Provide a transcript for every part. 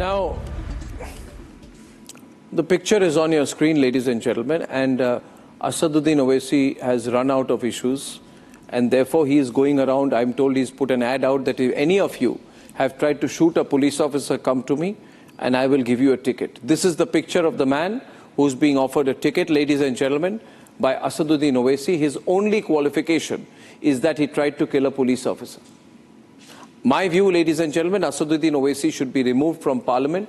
Now, the picture is on your screen, ladies and gentlemen, and Asaduddin Owaisi has run out of issues, and therefore he is going around. I'm told he's put an ad out that if any of you have tried to shoot a police officer, come to me and I will give you a ticket. This is the picture of the man who's being offered a ticket, ladies and gentlemen, by Asaduddin Owaisi. His only qualification is that he tried to kill a police officer. My view, ladies and gentlemen, Asaduddin Owaisi should be removed from parliament.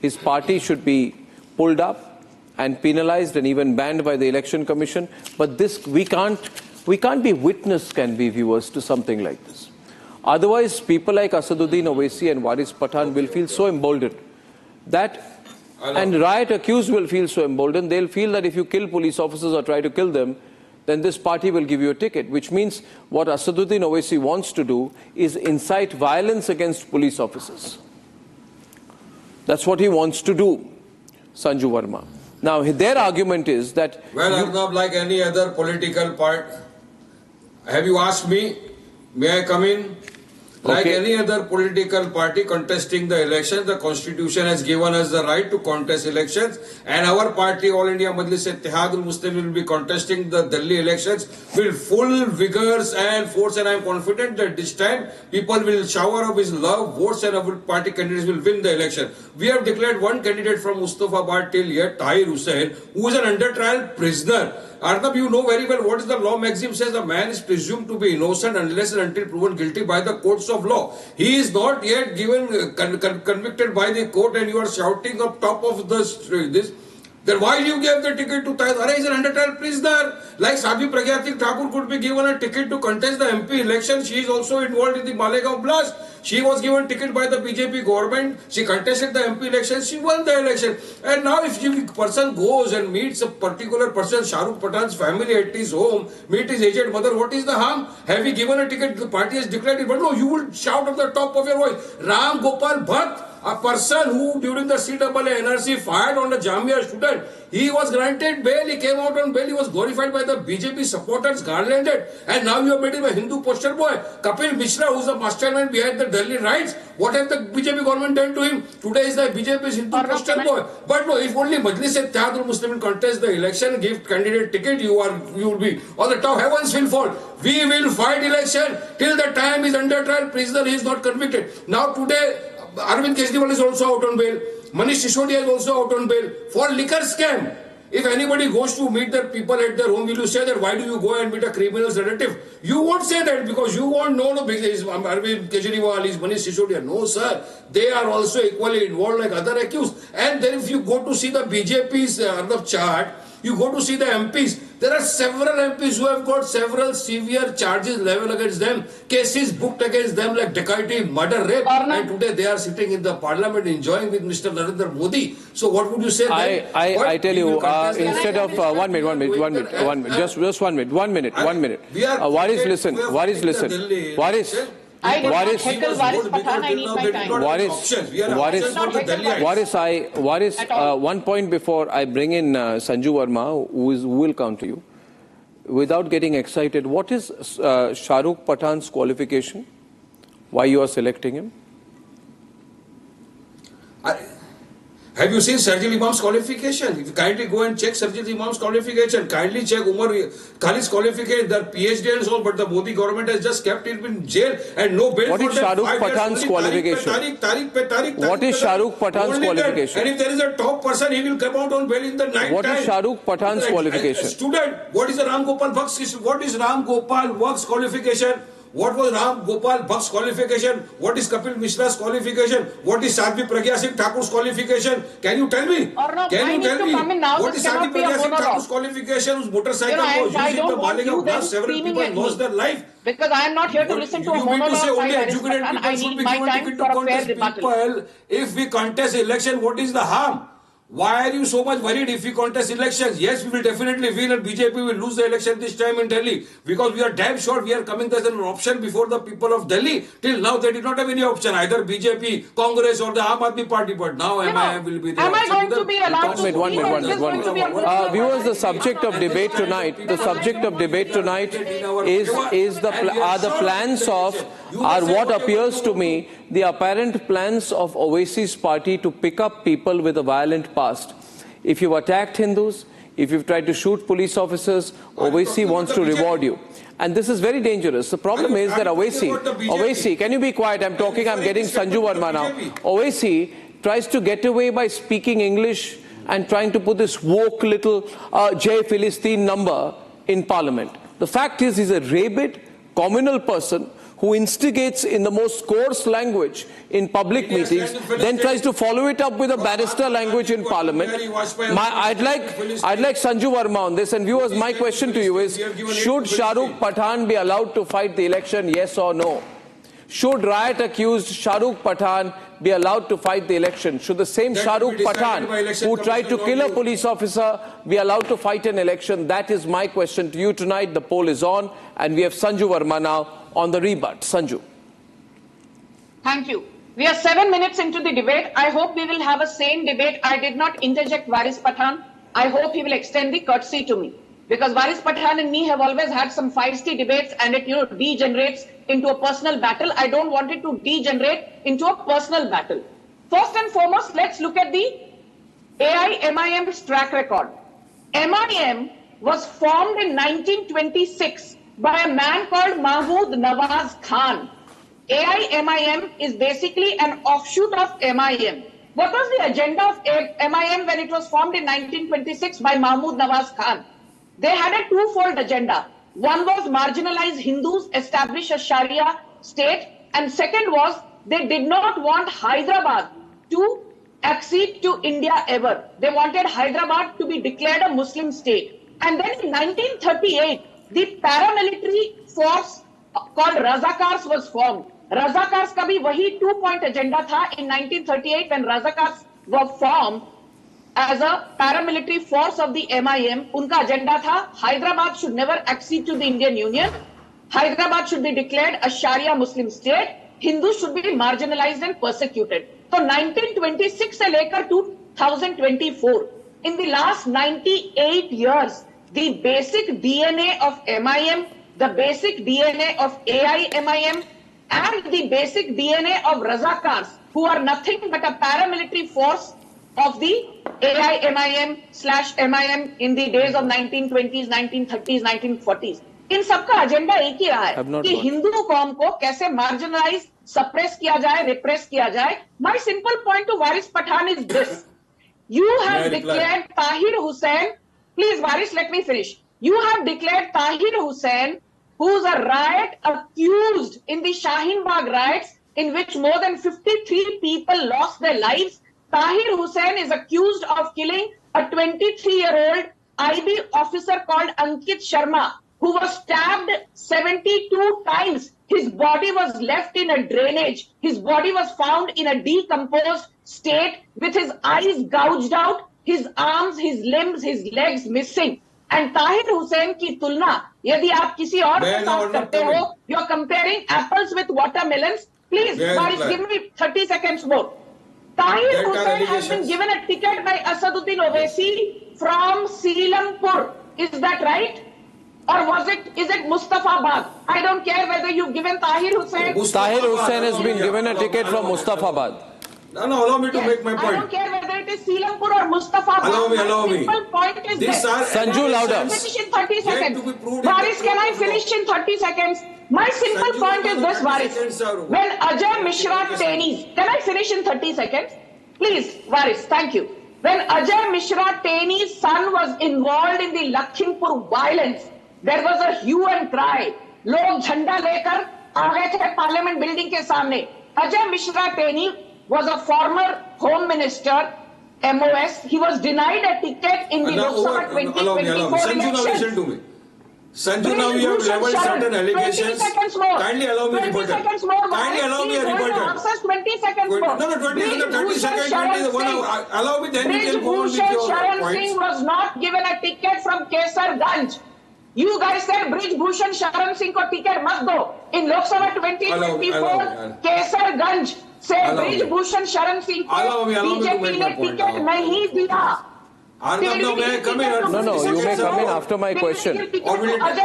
His party should be pulled up and penalized and even banned by the Election Commission. But this, we can't be witness, can we, viewers, to something like this. Otherwise, people like Asaduddin Owaisi and Waris Pathan will feel so emboldened that, and riot accused will feel so emboldened, they'll feel that if you kill police officers or try to kill them, then this party will give you a ticket, which means what Asaduddin Owaisi wants to do is incite violence against police officers. That's what he wants to do, Sanju Verma. Now, their argument is that... Well, Arnab, like any other political part, have you asked me, may I come in? Like any other political party contesting the election, the Constitution has given us the right to contest elections, and our party, All India Majlis-e-Ittihad Muslim, will be contesting the Delhi elections with full vigors and force, and I am confident that this time people will shower of his love, votes, and our party candidates will win the election. We have declared one candidate from Mustafabad till yet, Tahir Hussain, who is an under trial prisoner. Arnab, you know very well what is the law maxim says: a man is presumed to be innocent unless and until proven guilty by the courts of law. He is not yet given convicted by the court, and you are shouting up top of this. Then why you gave the ticket to Tahir? He is an under trial prisoner. Like Sabi Pragya Singh Thakur could be given a ticket to contest the MP election. She is also involved in the Malegaon blast. She was given ticket by the BJP government. She contested the MP election. She won the election. And now if a person goes and meets a particular person, Shah Rukh Pathan's family at his home, meet his aged mother, what is the harm? Have you given a ticket? The party has declared it. But no, you will shout at the top of your voice. Ram Gopal Bhatt, a person who during the CAA NRC fired on a Jamia student, he was granted bail, he came out on bail, he was glorified by the BJP supporters, garlanded, and now you have made him a Hindu poster boy. Kapil Mishra, who is the mastermind behind the Delhi riots, what have the BJP government done to him? Today is the BJP's Hindu poster boy. But no, if only Majlis-e-Ittihad Muslim contest the election, give candidate ticket, you will be on the top, heavens will fall. We will fight election till the time is under trial prisoner, he is not convicted. Now today, Arvind Kejriwal is also out on bail. Manish Sisodia is also out on bail for liquor scam. If anybody goes to meet their people at their home, will you say that why do you go and meet a criminal's relative? You won't say that because you won't know is Arvind Kejriwal, is Manish Sisodia. No, sir. They are also equally involved like other accused. And then if you go to see the BJP's chart, you go to see the MPs. There are several MPs who have got several severe charges leveled against them, cases booked against them like dacoity, murder, rape, and today they are sitting in the parliament enjoying with Mr. Narendra Modi. So what would you say? I tell you, instead of one minute, just 1 minute, 1 minute. Waris, listen. Waris. I did not heckle Waris Pathan, I need my time. One point before I bring in Sanju Verma, who will come to you. Without getting excited, what is Shah Rukh Pathan's qualification? Why you are selecting him? Have you seen Sergil Imam's qualification? If you kindly go and check Sergil Imam's qualification, kindly check Umar Khalid's qualification, their PhD and so on, but the Modi government has just kept him in jail and no bail. What is Shah Rukh Pathan's qualification? What is Shah Rukh Pathan's qualification? And if there is a top person, he will come out on bail in the night. What is Shah Rukh Pathan's qualification? Student, what is the Ram Gopal Bhatt's? What is Ram Gopal Bhatt's qualification? What was Ram Gopal Bhatt's qualification? What is Kapil Mishra's qualification? What is Sadhvi Pragya Singh Thakur's qualification? Can you tell me? Can you tell me? What is Sadhvi Pragya Singh Thakur's qualification? Whose motorcycle was used in the Malegaon blast? Several people lost their life. Because I am not here to listen to a monologue by Waris Pathan. I need my time for a fair rebuttal. If we contest election, what is the harm? Why are you so much worried if we contest elections? Yes, we will definitely win and BJP will lose the election this time in Delhi. Because we are damn sure we are coming as an option before the people of Delhi. Till now they did not have any option, either BJP, Congress or the Aam Admi Party. But now MIM will be the option. Am I going to be allowed to speak? Viewers, the subject of debate tonight, is the plans of are what appears to me the apparent plans of Owaisi's party to pick up people with a violent past. If you've attacked Hindus, if you've tried to shoot police officers, Owaisi wants to reward you. And this is very dangerous. The problem is that Owaisi, can you be quiet? I'm talking, I'm getting Sanju Verma now. Owaisi tries to get away by speaking English and trying to put this woke little Jai Philistine number in Parliament. The fact is, he's a rabid, communal person who instigates in the most coarse language in public meetings, then tries to follow it up with a barrister language in Parliament. I'd like Sanju Verma on this. And viewers, my question to you is, should Shah Rukh Pathan be allowed to fight the election, yes or no? Should riot-accused Shah Rukh Pathan be allowed to fight the election? Should the same Shah Rukh Pathan who tried to kill a police officer be allowed to fight an election? That is my question to you tonight. The poll is on, and we have Sanju Verma now on the rebut. Sanju. Thank you. We are 7 minutes into the debate. I hope we will have a sane debate. I did not interject Varis Pathan. I hope he will extend the courtesy to me. Because Varis Pathan and me have always had some feisty debates, and it degenerates into a personal battle. I don't want it to degenerate into a personal battle. First and foremost, let's look at the AI-MIM's track record. MIM was formed in 1926 by a man called Mahmood Nawaz Khan. AI-MIM is basically an offshoot of MIM. What was the agenda of MIM when it was formed in 1926 by Mahmood Nawaz Khan? They had a twofold agenda. One was marginalize Hindus, establish a Sharia state, and second was they did not want Hyderabad to accede to India ever. They wanted Hyderabad to be declared a Muslim state. And then in 1938, the paramilitary force called Razakars was formed. Razakars का भी वही 2-point agenda था in 1938 when Razakars were formed as a paramilitary force of the MIM. उनका agenda था Hyderabad should never accede to the Indian Union. Hyderabad should be declared a Sharia Muslim state. Hindus should be marginalized and persecuted. So 1926 से लेकर 2024, in the last 98 years, the basic DNA of MIM, the basic DNA of AI-MIM, and the basic DNA of Razakars, who are nothing but a paramilitary force of the AI-MIM/MIM in the days of 1920s, 1930s, 1940s. इन सबका agenda एक ही रहा है कि हिंदू कौम को कैसे marginalise, suppress किया जाए, रिप्रेस किया जाए. My simple point to Varis Pathan is this: you have declared Tahir Hussain. Please, Varis, let me finish. You have declared Tahir Hussain, who's a riot accused in the Shaheen Bagh riots, in which more than 53 people lost their lives. Tahir Hussain is accused of killing a 23-year-old IB officer called Ankit Sharma, who was stabbed 72 times. His body was left in a drainage. His body was found in a decomposed state with his eyes gouged out, his arms, his limbs, his legs missing. And Tahir Hussain की तुलना यदि आप किसी और के साथ करते हो, you are comparing apples with watermelons. Please, Varis, give me 30 seconds more. Tahir Hussain has been given a ticket by Asaduddin Owaisi from Seelampur. Is that right? Or is it Mustafabad? I don't care whether you've given Tahir Hussain. Tahir Hussain has been given a ticket from Mustafabad. No, allow me to make my point. I don't care whether it is Seelampur or Mustafabad. Allow me. Simple point is this. Sanju, louder. Finish in 30 seconds. Varis, can I finish in 30 seconds? My simple point is this, Varis. When Ajay Mishra Teni's, can I finish in 30 seconds? Please, Varis, thank you. When Ajay Mishra Teni's son was involved in the Lakhimpur violence, there was a hue and cry. लोग झंडा लेकर आ गए थे parliament building के सामने. Ajay Mishra Teni was a former home minister, MOS. He was denied a ticket in the Lok Sabha 2024 election. Sanju, now you have leveled certain allegations. 20 seconds more. Kindly allow me a rebuttal. Kindly allow me a rebuttal. 20 seconds more. No, 30 seconds. Allow me, then you can go on with your Sharan points. Singh was not given a ticket from Kesarganj. You guys said Brij Bhushan Sharan Singh ko ticket mat do. In Lok Sabha 2024, Kesarganj से bridge Bhushan Sharan Singh को BJP ने ticket नहीं दिया. Arnab, may I come in? No, you may come in after my question.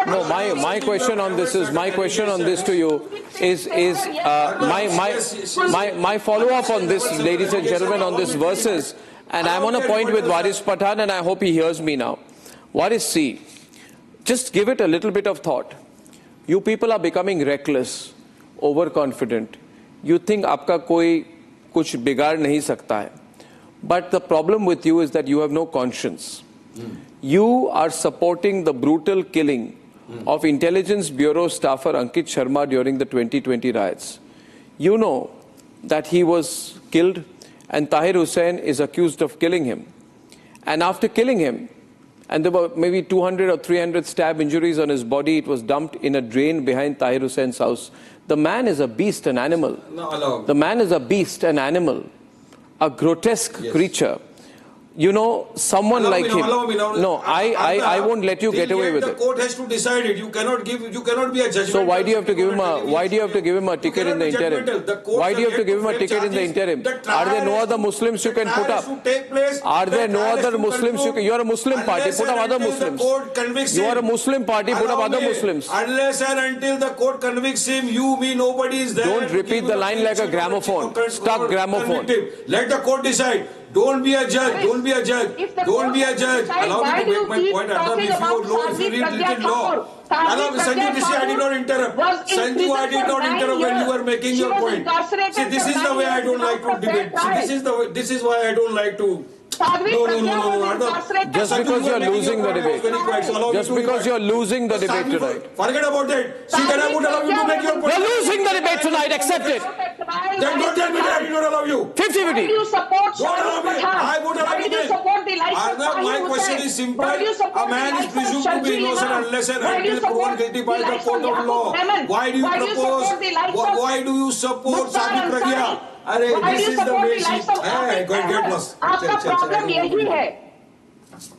No, my question on this is, my question on this to you is my follow-up on this, ladies and gentlemen, on this verses, and I'm on a point with Waris Pathan, and I hope he hears me now. Waris, see, just give it a little bit of thought. You people are becoming reckless, overconfident. You think आपका कोई कुछ बिगाड़ नहीं सकता है. But the problem with you is that you have no conscience. You are supporting the brutal killing of Intelligence Bureau staffer Ankit Sharma during the 2020 riots. You know that he was killed and Tahir Hussain is accused of killing him. And after killing him, and there were maybe 200 or 300 stab injuries on his body, it was dumped in a drain behind Tahir Hussein's house. The man is a beast, an animal. The man is a beast, an animal. A grotesque creature. You know, someone like him. No, I won't let you get away with it. The court has to decide it. You cannot be a judgment. So why do you have to give him a ticket in the interim? Why do you have to give him a ticket in the interim? Are there no other Muslims you can put up? Are there no other Muslims you can? You are a Muslim party, put up other Muslims. You are a Muslim party, put up other Muslims. Unless and until the court convicts him, you, me, nobody is there. Don't repeat the line like a gramophone. Stuck gramophone. Let the court decide. Don't be a judge. Don't be a judge. Don't be a judge. Allow me to make my point. Adam, if you read law. Allow me, Sanju, I did not interrupt. Sanju, I did not interrupt when you were making your point. See, this is the way I don't like to debate. See, this is why I don't like to. No. Just because you're losing the debate. Just because you're losing the debate tonight. Forget about that. See, then I would allow you to make your point. You're losing the debate tonight. Accept it. Then don't tell me that I did not allow you. 50-50. You support Don't allow me. I would allow you. Arnab, my question is simple. A man is presumed to be innocent unless and until proven guilty by the court of law. Why do you propose? Why do you support Sadi Pragya? This is the way she. Get lost. आपका problem यही है.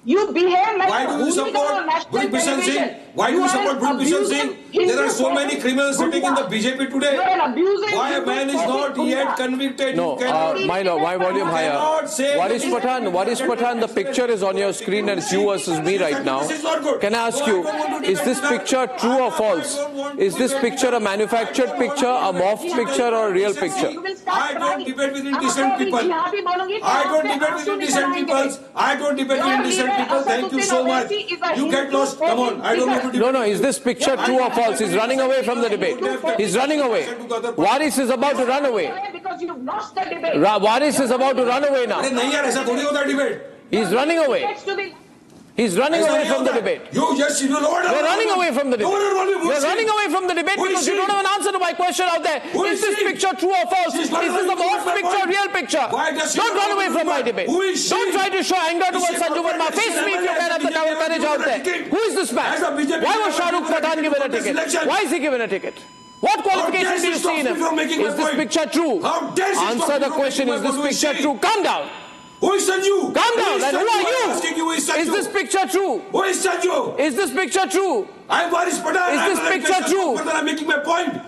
You behave like why do you support Gurbishan Singh? Why do you support Gurbishan Singh? There are so many criminals sitting in the BJP today. Why a man is not yet convicted? No, my volume higher. Waris Pathan, the picture is on your screen and it's you versus me right now. Can I ask you, is this picture true or false? Is this picture a manufactured picture, a morphed picture or a real picture? I don't debate with indecent people. I don't debate with indecent people. I don't debate with indecent people. Thank you so much. You get lost. Come on. I don't want to debate. No, is this picture true or false? He's running away from the debate. He's running away. Waris is about to run away. Because you lost the debate. Waris is about to run away now. नहीं यार ऐसा थोड़ी होता है debate. He's running away. He's running away from the debate. You're running away from the debate. You're running away from the debate because you don't have an answer to my question out there. Is this picture true or false? Is this a morphed picture, real picture? Don't run away from my debate. Don't try to show anger towards Sanju Verma. Face me if you can have the courage out there. Who is this man? Why was Shah Rukh Pathan given a ticket? Why is he given a ticket? What qualifications do you see in him? Is this picture true? Answer the question. Is this picture true? Calm down. Who is Sanju? Calm down. And who are you? Is this picture true? Who is Sanju? Is this picture true? I'm Waris Pathan. Is this picture true? I'm making my point.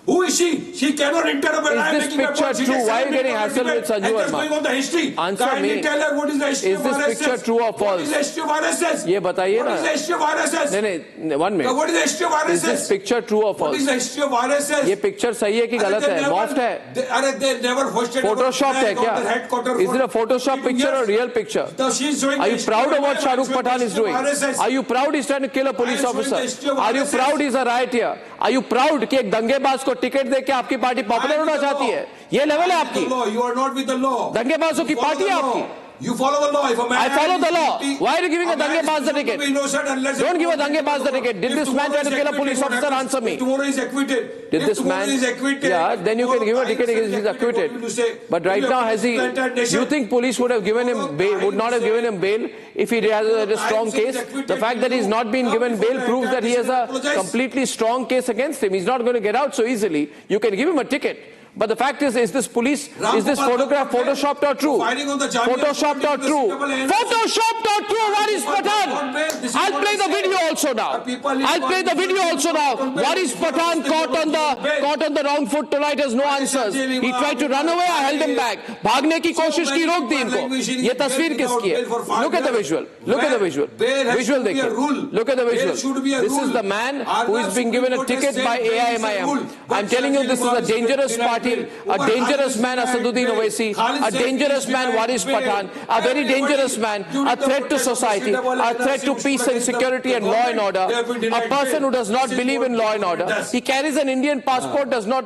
Who is she? She cannot interrupt when I'm making my point. Is this picture true? Why are you getting hassled with Sanju Verma? Going on the history. Answer me. Tell her what is the history of RSS. Is this picture true or false? What is the history of RSS? ये बताइए ना. What is the history of RSS? नहीं, 1 minute. What is the history of RSS? Is this picture true or false? What is the history of RSS? ये picture सही है कि गलत है? Morphed है? They never hosted. Photoshopped है क्या? Is it a Photoshop picture or real picture? Are you proud of what Shah Rukh Pathan is doing? Are you proud he's trying to kill a police officer? Are you proud he's a rioter? Are you proud कि एक दंगेबाज को ticket देके आपकी party popular होना चाहती है? ये level है आपकी. You are not with the law. दंगेबाजों की पार्टी है आपकी. You follow the law. If a man I follow the law. Why are you giving a dangebaz the ticket? Don't give a dangebaz the ticket. Did this man try to kill a police officer? Answer me. Tomorrow is acquitted. Did this man? Yeah, then you can give a ticket if he's acquitted. But right now, has he? You think police would have given him bail? Would not have given him bail if he has a strong case? The fact that he's not been given bail proves that he has a completely strong case against him. He's not going to get out so easily. You can give him a ticket. But the fact is this police, is this photograph photoshopped or true? Photoshopped or true? Photoshopped or true, Waris Pathan? I'll play the video also now. I'll play the video also now. Waris Pathan caught on the wrong foot tonight, has no answers. He tried to run away, I held him back. भागने की कोशिश की, रोक दी इनको. ये तस्वीर किसकी है? Look at the visual. Look at the visual. Visual देखिए. Look at the visual. This is the man who is being given a ticket by AIMIM. I'm telling you, this is a dangerous party, a dangerous man, Asaduddin Owaisi, a dangerous man, Waris Pathan, a very dangerous man, a threat to society, a threat to peace and security and law and order, a person who does not believe in law and order. He carries an Indian passport, does not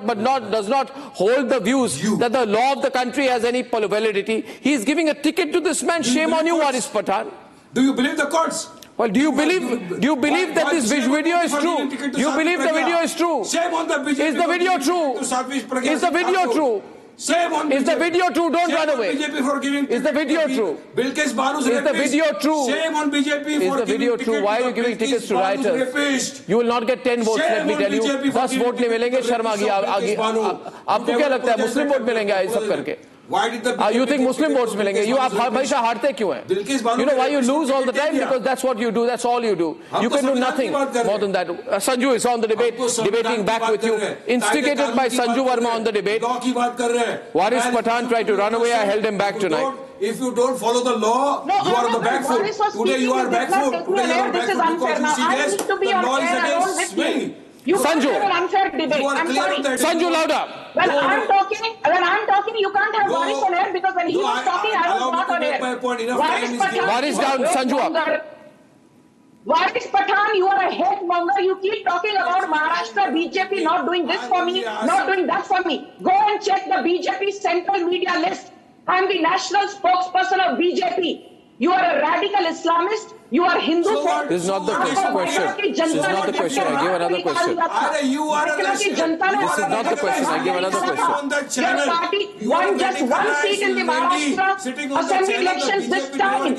hold the views that the law of the country has any validity. He is giving a ticket to this man. Shame on you, Waris Pathan. Do you believe the courts? Well, do you believe that this video is true? Do you believe the video is true? Shame on the BJP. Is the video true? Is the video true? Shame on Is the video true? Don't run away. BJP for giving. Is the video true? Bilkis Banu's Is the video true? Shame on BJP Is for the video giving true? Why are you giving tickets to rioters? You will not get 10 votes, let me tell you. 10 vote नहीं मिलेंगे, शर्म आ गई. आपको क्या लगता है मुस्लिम vote मिलेंगे ये सब करके? You think Muslim votes मिलेंगे? You आप हमेशा हारते क्यों हैं? You know why you lose all the time? Because that's what you do. That's all you do. You can do nothing more than that. Sanju is on the debate, debating back with you. Instigated by Sanju Verma on the debate. Waris Pathan tried to run away. I held him back tonight. If you don't follow the law, you are on the back foot. Today you are back foot. Today you are back foot because you see this. The law is against me. Sanju, an unfair debate. I'm sorry. Sanju, louder. When I'm talking, you can't have Waris on air because when he was talking, I was not on air. Waris down, Sanju up. Waris Pathan, you are a hate monger. You keep talking about Maharashtra BJP not doing this for me, not doing that for me. Go and check the BJP central media list. I'm the national spokesperson of BJP. You are a radical Islamist. You are Hindu. This is not the question. This is not the question. I give another question. This is not the question. I give another question. Your party won just one seat in the Maharashtra Assembly elections this time.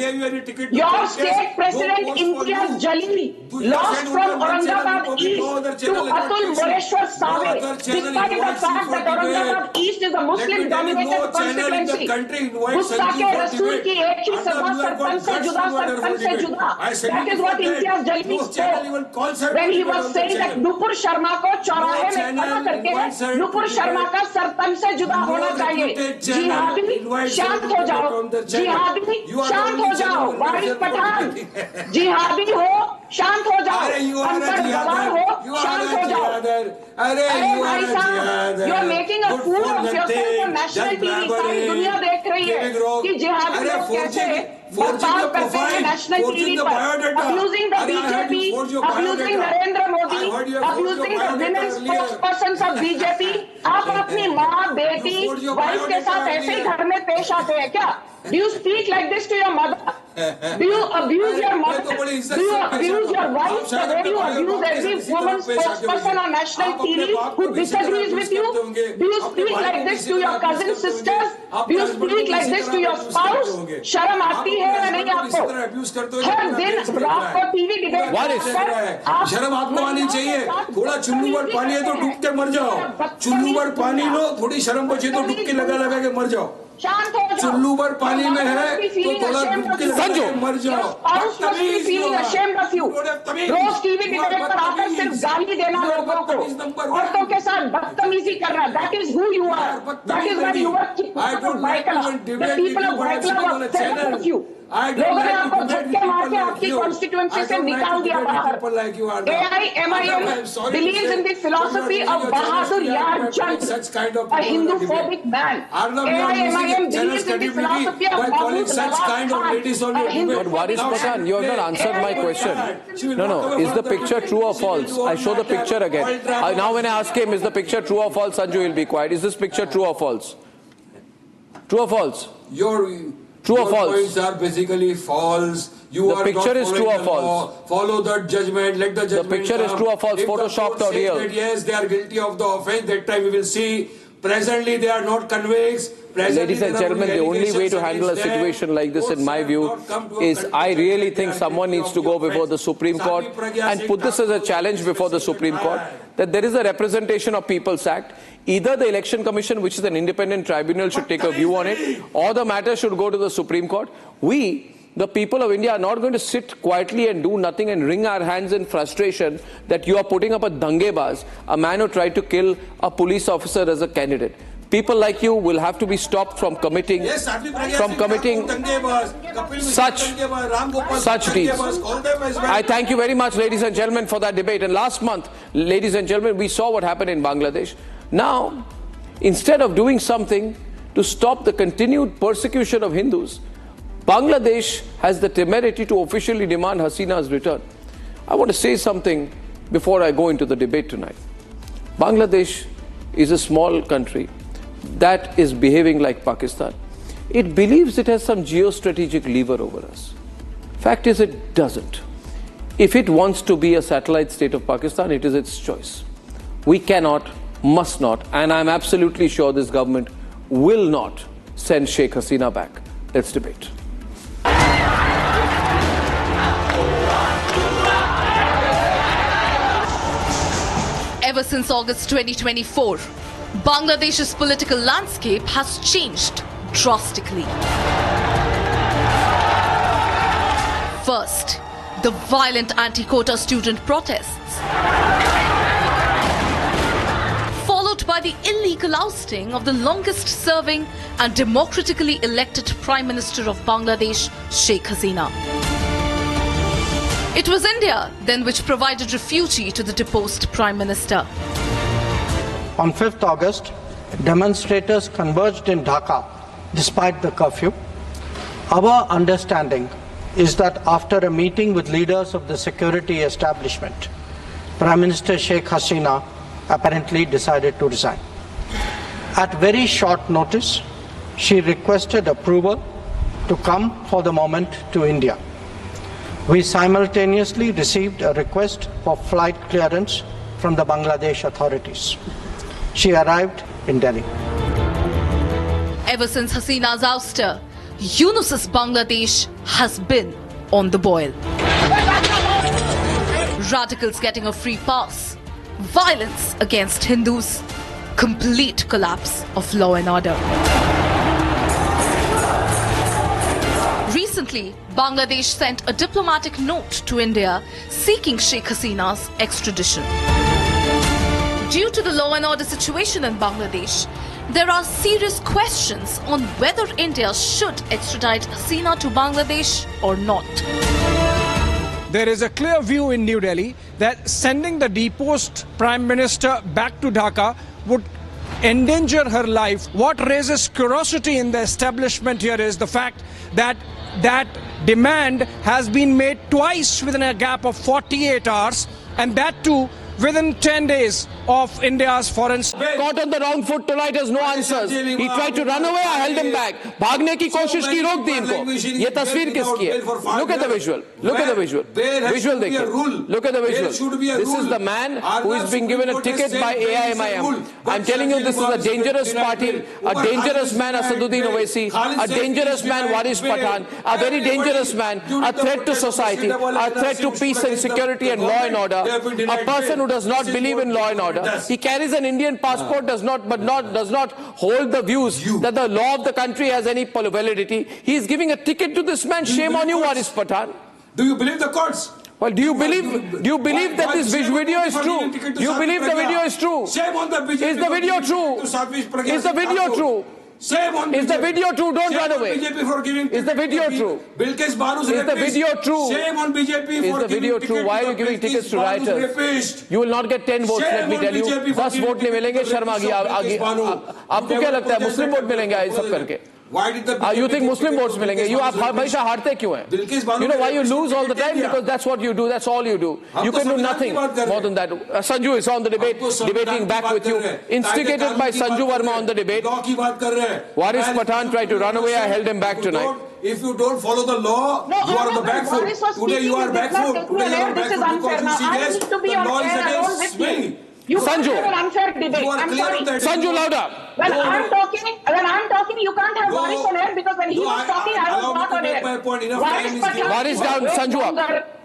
Your state president Imtiaz Jalili lost from Aurangabad East to Atul Moreshwar Save, despite the fact that Aurangabad East is a Muslim-dominated constituency. Gustake Rasool ki ek hi sabha sarpanch se juda. That is what Imtiaz Jalili spoke when he was saying that Nupur Sharma ko चौराहे में खड़ा करके Nupur Sharma का सरपंच से जुदा होना चाहिए. जिहादी शांत हो जाओ. जिहादी शांत हो जाओ. वारिस पठान जिहादी हो शांत हो जाओ. अंतर गवार हो शांत हो जाओ. अरे भाई साहब, you are making a fool of yourself on national TV. सारी दुनिया देख रही है कि जिहादी लोग कैसे बर्ताव करते हैं national TV पर, abusing the BJP, abusing Narendra Modi, abusing the women spokespersons of BJP. आप अपनी माँ, बेटी, वाइफ के साथ ऐसे ही घर में पेश आते हैं क्या? Do you speak like this to your mother? Do you abuse your mother? Do you abuse your wife the way you abuse every woman spokesperson on national TV who disagrees with you? Do you speak like this to your cousin sisters? Do you speak like this to your spouse? शर्म आती है या नहीं आपको? हर दिन रात को TV debate पर शर्म आपको आनी चाहिए. थोड़ा चुल्लू पर पानी है तो डूब के मर जाओ. चुल्लू पर पानी लो, थोड़ी शर्म बचे तो डुबकी लगा के मर जाओ. चुल्लू पर पानी में है तो थोड़ा डुबकी लगा के मर जाओ. रोज टीवी डिबेट पर आकर सिर्फ गाली देना लोगों को, औरतों के साथ बदतमीजी करना. That is who you are. That is why you are the people of Baikala were fed with you. लोगों ने आपको झटके मार के आपकी कॉन्स्टिट्यूएंसी से निकाल दिया बाहर. AIMIM believes in the philosophy of Bahadur Yar Jang, a Hindu-phobic man. AIMIM believes in the philosophy of Mahmood Nawaz Khan, a Hindu. But Waris Pathan, you have not answered my question. No. Is the picture true or false? I show the picture again. Now when I ask him, is the picture true or false, Sanju will be quiet. Is this picture true or false? True or false? True or false? Points are basically false. The picture is true or false? Follow the judgment. Let the judgment. The picture is true or false? Photoshopped or real? Yes, they are guilty of the offense. That time we will see Presently, they are not convicts. Ladies and gentlemen, the only way to handle a situation like this, in my view, is I really think someone needs to go before the Supreme Court and put this as a challenge before the Supreme Court, that there is a Representation of People's Act. Either the Election Commission, which is an independent tribunal, should take a view on it, or the matter should go to the Supreme Court. We, the people of India, are not going to sit quietly and do nothing and wring our hands in frustration that you are putting up a dangebaz, a man who tried to kill a police officer as a candidate. People like you will have to be stopped from committing such deeds. I thank you very much, ladies and gentlemen, for that debate. And last month, ladies and gentlemen, we saw what happened in Bangladesh. Now, instead of doing something to stop the continued persecution of Hindus, Bangladesh has the temerity to officially demand Hasina's return. I want to say something before I go into the debate tonight. Bangladesh is a small country that is behaving like Pakistan. It believes it has some geostrategic lever over us. Fact is, it doesn't. If it wants to be a satellite state of Pakistan, it is its choice. We cannot, must not, and I'm absolutely sure this government will not send Sheikh Hasina back. Let's debate. Ever since August 2024, Bangladesh's political landscape has changed drastically. First, the violent anti-quota student protests, followed by the illegal ousting of the longest-serving and democratically elected Prime Minister of Bangladesh, Sheikh Hasina. It was India then which provided refuge to the deposed Prime Minister. On 5th August, demonstrators converged in Dhaka despite the curfew. Our understanding is that after a meeting with leaders of the security establishment, Prime Minister Sheikh Hasina apparently decided to resign. At very short notice, she requested approval to come for the moment to India. We simultaneously received a request for flight clearance from the Bangladesh authorities. She arrived in Delhi. Ever since Hasina's ouster, Yunus's Bangladesh has been on the boil. Radicals getting a free pass, violence against Hindus, complete collapse of law and order. Recently, Bangladesh sent a diplomatic note to India seeking Sheikh Hasina's extradition. Due to the law and order situation in Bangladesh, there are serious questions on whether India should extradite Hasina to Bangladesh or not. There is a clear view in New Delhi that sending the deposed Prime Minister back to Dhaka would endanger her life. What raises curiosity in the establishment here is the fact that that demand has been made twice within a gap of 48 hours, and that too within 10 days of India's foreign... Caught on the wrong foot tonight has no answers. He tried to run away, I held him back. भागने की कोशिश की, रोक दी इनको. ये तस्वीर किसकी है? Look at the visual. Look at the visual. Visual देखिए. Look at the visual. This is the man who is being given a ticket by AIMIM. I'm telling you, this is a dangerous party, a dangerous man, Asaduddin Owaisi, a dangerous man, Waris Pathan, a very dangerous man, a threat to society, a threat to peace and security and law and order, a person who does not believe in law and order. He carries an Indian passport, does not hold the views that the law of the country has any validity. He is giving a ticket to this man. Shame on you, Waris Pathan. Do you believe the courts? Well, do you believe that this video is true? Do you believe the video is true? Shame on the BJP. Is the video true? Is the video true? Is the video true? Don't run away. Is the video true? Is the video true? Shame on BJP Is the video true? Why are you giving tickets to rioters? You will not get 10 votes, let me tell you. 10 vote नहीं मिलेंगे, शर्म आ गई आपको क्या लगता है मुस्लिम vote मिलेंगे ये सब करके? You think Muslim votes मिलेंगे? You आप हमेशा हारते क्यों हैं? You know why you lose all the time? Because that's what you do. That's all you do. You can do nothing more than that. Sanju is on the debate, debating back with you. Instigated by Sanju Verma on the debate. Waris Pathan tried to run away. I held him back tonight. If you don't follow the law, you are on the back foot. Today you are back foot. Today you are back foot because you see this. The law is against me. You can't Sanju. have an unfair debate. You are I'm clear sorry. on that. Sanju, louder. When I'm talking, you can't have No. Varis on air because when he No, was talking, I was allow me not to on make air. my point. Enough time is given. Varis down, Sanju up.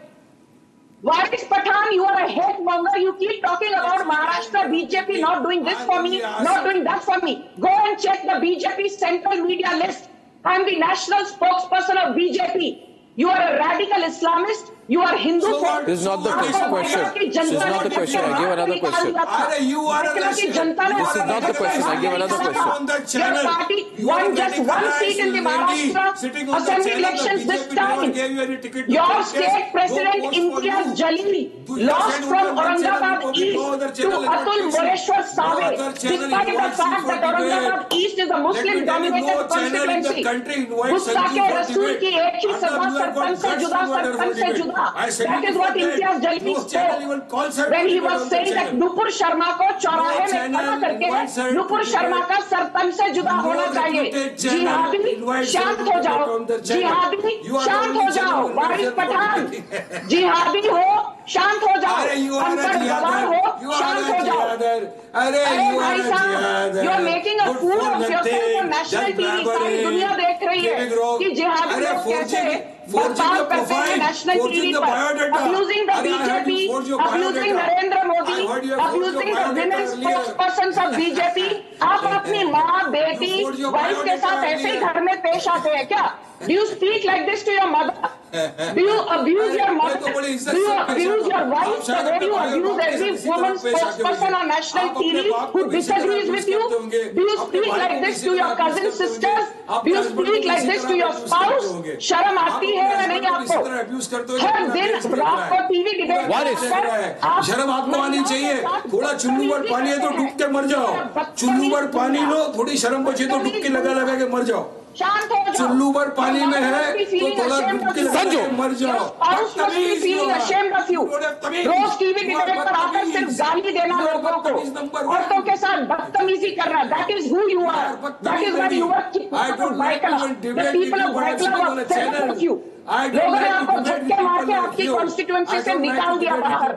Varis Pathan, you are a hate monger. You keep talking about Maharashtra BJP not doing this for me, not doing that for me. Go and check the BJP central media list. I'm the national spokesperson of BJP. You are a radical Islamist. You are Hindu. So what? This is not the question. This is not the question. I give another question. You are a This is not the question. I give another question. On the channel. Your party You are won just getting one harassed, seat in the lady, Maharashtra sitting on the assembly channel. elections The this BJP never time. gave you any ticket to Your contest. state president No post for Imtiaz you. Jalili You lost said from on one channel, Aurangabad you East go other to channel, it Atul was Moreshwar fixed. No Save, other channel despite the invites you fact for that debate. Aurangabad East is a Let me tell you, Muslim-dominated no channel in the constituency. country invites गुस्सा Sanju के for रसूल debate. की एक ही After सभा you have got sarpanch से guts जुदा, to go there for sarpanch से debate. जुदा. I said That you is what for that. Imtiaz Jalili No channel even spoke calls her when for he debate was on the saying that channel. Nupur Sharma को चौराहे में channel खड़ा करके invites her to Nupur Sharma debate. का सरपंच से जुदा No होना चाहिए. reputed channel जिहादी invites शांत her हो to जाओ. debate on the channel. जिहादी You are the शांत only हो जाओ. channel who Waris invites her for Pathan debate. जिहादी हो शांत हो जाओ. अरे you are a अनपढ़ गवार jihadar. हो You are शांत a हो जाओ. jihadar. अरे you are भाई a साहब, jihadar. you are making a Good fool for of yourself nothing. on national Just TV. सारी blabbering. दुनिया देख रही है Giving wrong. कि जिहादी अरे लोग कैसे forging बर्ताव the करते हैं profile, national forging TV the पर, biodata. abusing the अरे I heard BJP, you forged your abusing biodata. Narendra Modi, I heard you have forged abusing your the biodata women earlier. spokespersons of BJP. आप अपनी माँ, बेटी, You forged your wife के biodata साथ ऐसे ही earlier. घर में पेश आते हैं क्या? Do you speak like this to your mother? Do you abuse your mother? तो बड़ी इज्जत Do you से पेश abuse आता your हूँ। wife आप the शायद way अपने you भाई और abuse बाप के every साथ इसी woman तरह पेश आते spokesperson होंगे। on national आप अपने TV बाप who को भी इसी तरह disagrees abuse with you? करते होंगे। Do you अपने speak भाई like को भी this इसी to your तरह cousin abuse करते sisters? होंगे। Do you अपने husband speak को भी like इसी this तरह to your abuse करते spouse? होंगे। शर्म आप आती अपने है या husband नहीं को भी इसी आपको? तरह abuse करते होंगे, हर पूरा दिन देश देख रात रहा को है। टीवी डिबेट पूरा देश देख रहा है। शर्म आपको आनी चाहिए। थोड़ा चुल्लू पर पानी है तो डूब के मर जाओ। चुल्लू पर पानी लो, थोड़ी शर्म बची तो डुबकी लगा लगा के मर जाओ। शांत हो जाओ. चुल्लू पर पानी में है तो थोड़ा डुबकी लगा संजू। के मर जाओ। Spouse must be feeling ashamed of you. रोज टीवी डिबेट पर आकर सिर्फ गाली देना लोगों को, औरतों के साथ बदतमीजी करना. That is who you are. That is why you are Vaikala. The people of Vaikala were fed up of you. लोगों ने आपको झटके मार के आपकी कॉन्स्टिट्यूएंसी से निकाल दिया बाहर.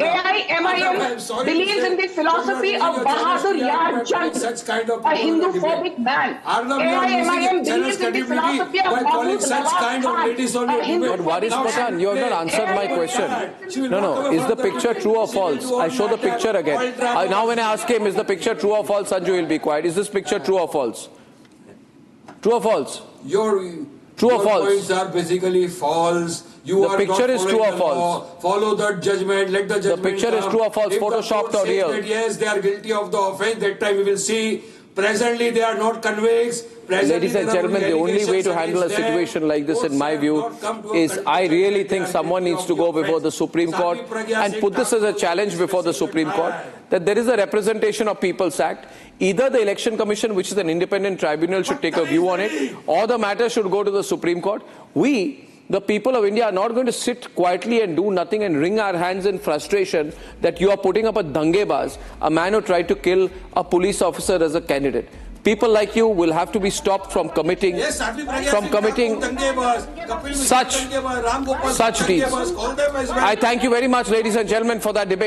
AIMIM believes in the philosophy of Bahadur Yar Jang, a Hindu-phobic man. AIMIM believes in the philosophy of Mahmood Nawaz Khan, a Hindu. But Varis Pathan, you have not answered my question. No. Is the picture true or false? I show the picture again. Now when I ask him, is the picture true or false, Sanju will be quiet. Is this picture true or false? True or false? True or false? Points are basically false. You The are picture not is true following or the law. false? Follow the judgment. Let the judgment picture is come. true or false, If the photoshopped court or real? says that yes, they are guilty of the offence. That time we will see. Presently, they are not convicts. Presently, Ladies and there are gentlemen, the only way to allegations handle a against them. situation like this, in my Courts view, have not come to a is conclusion I really that think they are someone guilty needs of to the go before the offence. Supreme Court Sami Pragya and Singh put this as a Thakur challenge was before the specific Supreme Court, man. that there is a representation of People's Act. Either the Election Commission, which is an independent tribunal, should take a view on it, or the matter should go to the Supreme Court. We, the people of India, are not going to sit quietly and do nothing and wring our hands in frustration that you are putting up a dangebaz, a man who tried to kill a police officer as a candidate. People like you will have to be stopped from committing such deeds. I thank you very much, ladies and gentlemen, for that debate.